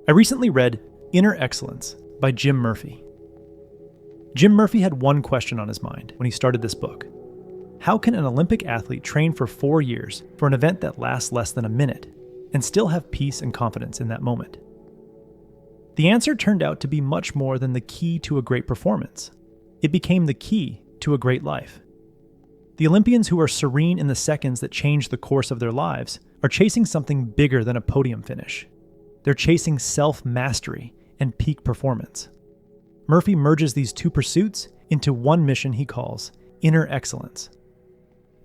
I recently read Inner Excellence by Jim Murphy. Jim Murphy had one question on his mind when he started this book. How can an Olympic athlete train for 4 years for an event that lasts less than a minute and still have peace and confidence in that moment? The answer turned out to be much more than the key to a great performance. It became the key to a great life. The Olympians who are serene in the seconds that change the course of their lives are chasing something bigger than a podium finish. They're chasing self-mastery and peak performance. Murphy merges these two pursuits into one mission he calls Inner Excellence.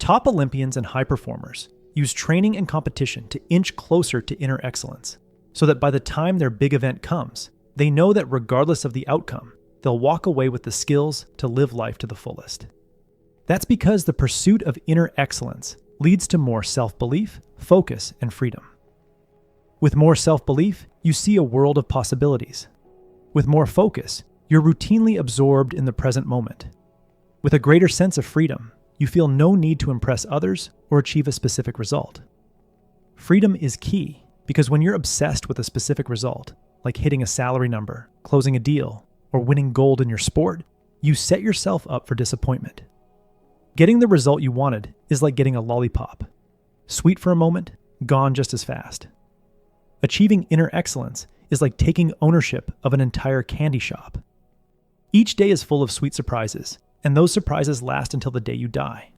Top Olympians and high performers use training and competition to inch closer to inner excellence, so that by the time their big event comes, they know that regardless of the outcome, they'll walk away with the skills to live life to the fullest. That's because the pursuit of inner excellence leads to more self-belief, focus, and freedom. With more self-belief, you see a world of possibilities. With more focus, you're routinely absorbed in the present moment. With a greater sense of freedom, you feel no need to impress others or achieve a specific result. Freedom is key because when you're obsessed with a specific result, like hitting a salary number, closing a deal, or winning gold in your sport, you set yourself up for disappointment. Getting the result you wanted is like getting a lollipop. Sweet for a moment, gone just as fast. Achieving inner excellence is like taking ownership of an entire candy shop. Each day is full of sweet surprises, and those surprises last until the day you die.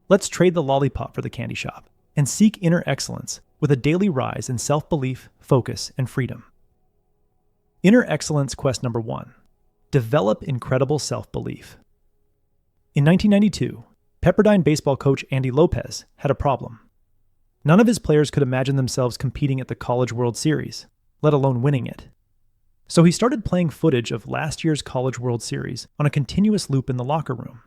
Let's trade the lollipop for the candy shop and seek inner excellence with a daily rise in self-belief, focus, and freedom. Inner excellence quest number 1. Develop incredible self-belief. In 1992, Pepperdine baseball coach Andy Lopez had a problem. None of his players could imagine themselves competing at the College World Series, let alone winning it. So he started playing footage of last year's College World Series on a continuous loop in the locker room.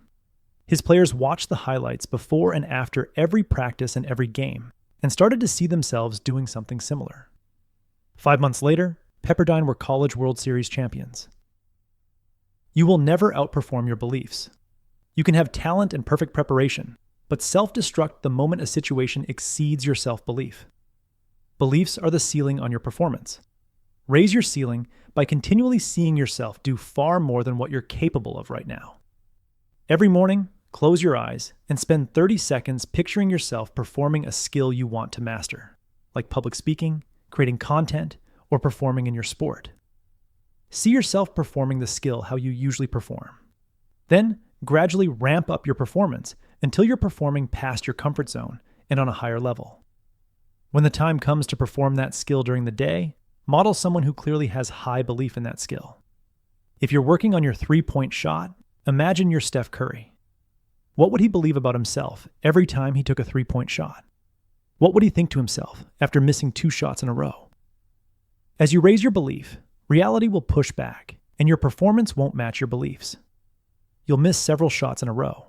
His players watched the highlights before and after every practice and every game, and started to see themselves doing something similar. 5 months later, Pepperdine were College World Series champions. You will never outperform your beliefs. You can have talent and perfect preparation, but self-destruct the moment a situation exceeds your self-belief. Beliefs are the ceiling on your performance. Raise your ceiling by continually seeing yourself do far more than what you're capable of right now. Every morning, close your eyes and spend 30 seconds picturing yourself performing a skill you want to master, like public speaking, creating content, or performing in your sport. See yourself performing the skill how you usually perform. Then, gradually ramp up your performance until you're performing past your comfort zone and on a higher level. When the time comes to perform that skill during the day, model someone who clearly has high belief in that skill. If you're working on your 3-point shot, imagine you're Steph Curry. What would he believe about himself every time he took a 3-point shot? What would he think to himself after missing 2 shots in a row? As you raise your belief, reality will push back, and your performance won't match your beliefs. You'll miss several shots in a row.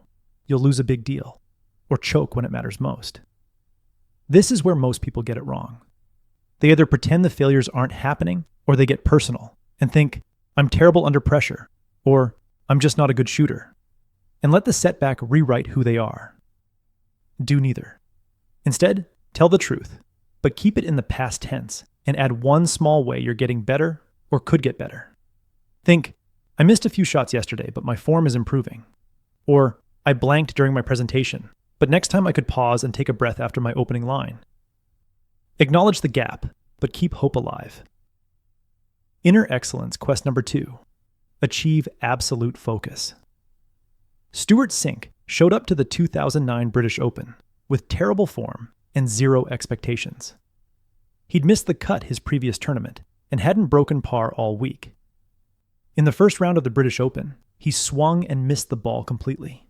You'll lose a big deal, or choke when it matters most. This is where most people get it wrong. They either pretend the failures aren't happening, or they get personal and think, I'm terrible under pressure, or I'm just not a good shooter, and let the setback rewrite who they are. Do neither. Instead, tell the truth, but keep it in the past tense and add one small way you're getting better or could get better. Think, I missed a few shots yesterday, but my form is improving. Or, I blanked during my presentation, but next time I could pause and take a breath after my opening line. Acknowledge the gap, but keep hope alive. Inner Excellence quest number 2. Achieve absolute focus. Stuart Sink showed up to the 2009 British Open with terrible form and zero expectations. He'd missed the cut his previous tournament and hadn't broken par all week. In the first round of the British Open, he swung and missed the ball completely.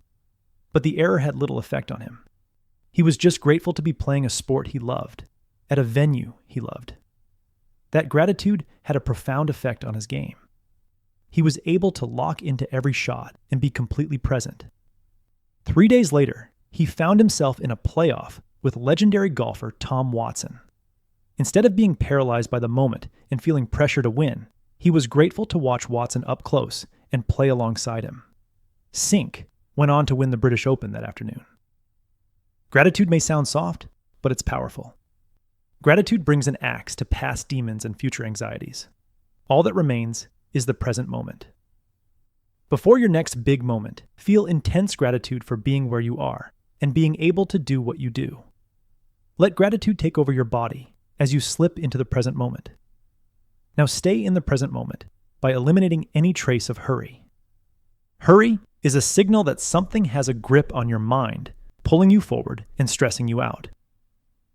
But the error had little effect on him. He was just grateful to be playing a sport he loved, at a venue he loved. That gratitude had a profound effect on his game. He was able to lock into every shot and be completely present. 3 days later, he found himself in a playoff with legendary golfer Tom Watson. Instead of being paralyzed by the moment and feeling pressure to win, he was grateful to watch Watson up close and play alongside him. Sink went on to win the British Open that afternoon. Gratitude may sound soft, but it's powerful. Gratitude brings an axe to past demons and future anxieties. All that remains is the present moment. Before your next big moment, feel intense gratitude for being where you are and being able to do what you do. Let gratitude take over your body as you slip into the present moment. Now stay in the present moment by eliminating any trace of hurry. Hurry is a signal that something has a grip on your mind, pulling you forward and stressing you out.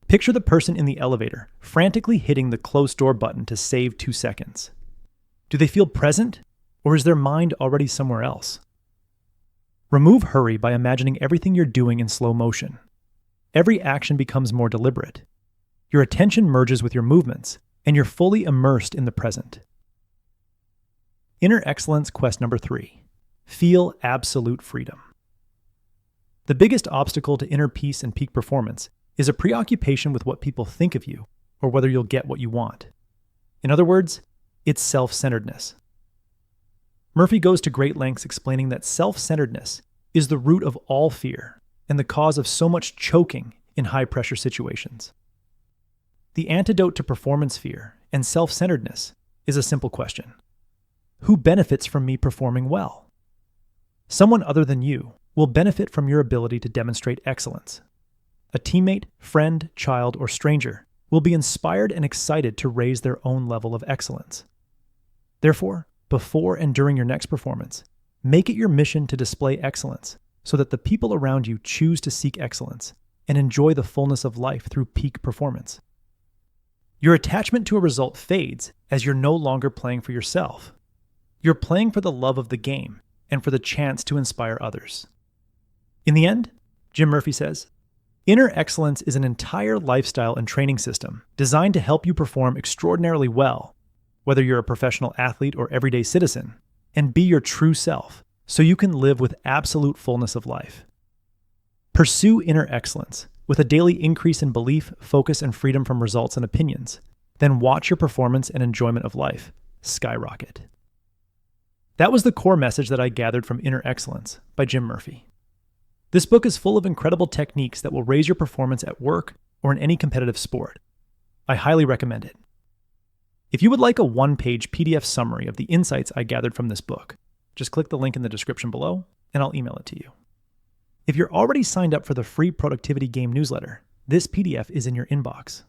Picture the person in the elevator frantically hitting the close door button to save 2 seconds. Do they feel present, or is their mind already somewhere else? Remove hurry by imagining everything you're doing in slow motion. Every action becomes more deliberate. Your attention merges with your movements, and you're fully immersed in the present. Inner Excellence Quest number 3. Feel absolute freedom. The biggest obstacle to inner peace and peak performance is a preoccupation with what people think of you or whether you'll get what you want. In other words, it's self-centeredness. Murphy goes to great lengths explaining that self-centeredness is the root of all fear and the cause of so much choking in high-pressure situations. The antidote to performance fear and self-centeredness is a simple question. Who benefits from me performing well? Someone other than you will benefit from your ability to demonstrate excellence. A teammate, friend, child, or stranger will be inspired and excited to raise their own level of excellence. Therefore, before and during your next performance, make it your mission to display excellence so that the people around you choose to seek excellence and enjoy the fullness of life through peak performance. Your attachment to a result fades as you're no longer playing for yourself. You're playing for the love of the game and for the chance to inspire others. In the end, Jim Murphy says, inner excellence is an entire lifestyle and training system designed to help you perform extraordinarily well, whether you're a professional athlete or everyday citizen, and be your true self so you can live with absolute fullness of life. Pursue inner excellence with a daily increase in belief, focus, and freedom from results and opinions. Then watch your performance and enjoyment of life skyrocket. That was the core message that I gathered from Inner Excellence by Jim Murphy. This book is full of incredible techniques that will raise your performance at work or in any competitive sport. I highly recommend it. If you would like a one-page PDF summary of the insights I gathered from this book, just click the link in the description below and I'll email it to you. If you're already signed up for the free Productivity Game newsletter, this PDF is in your inbox.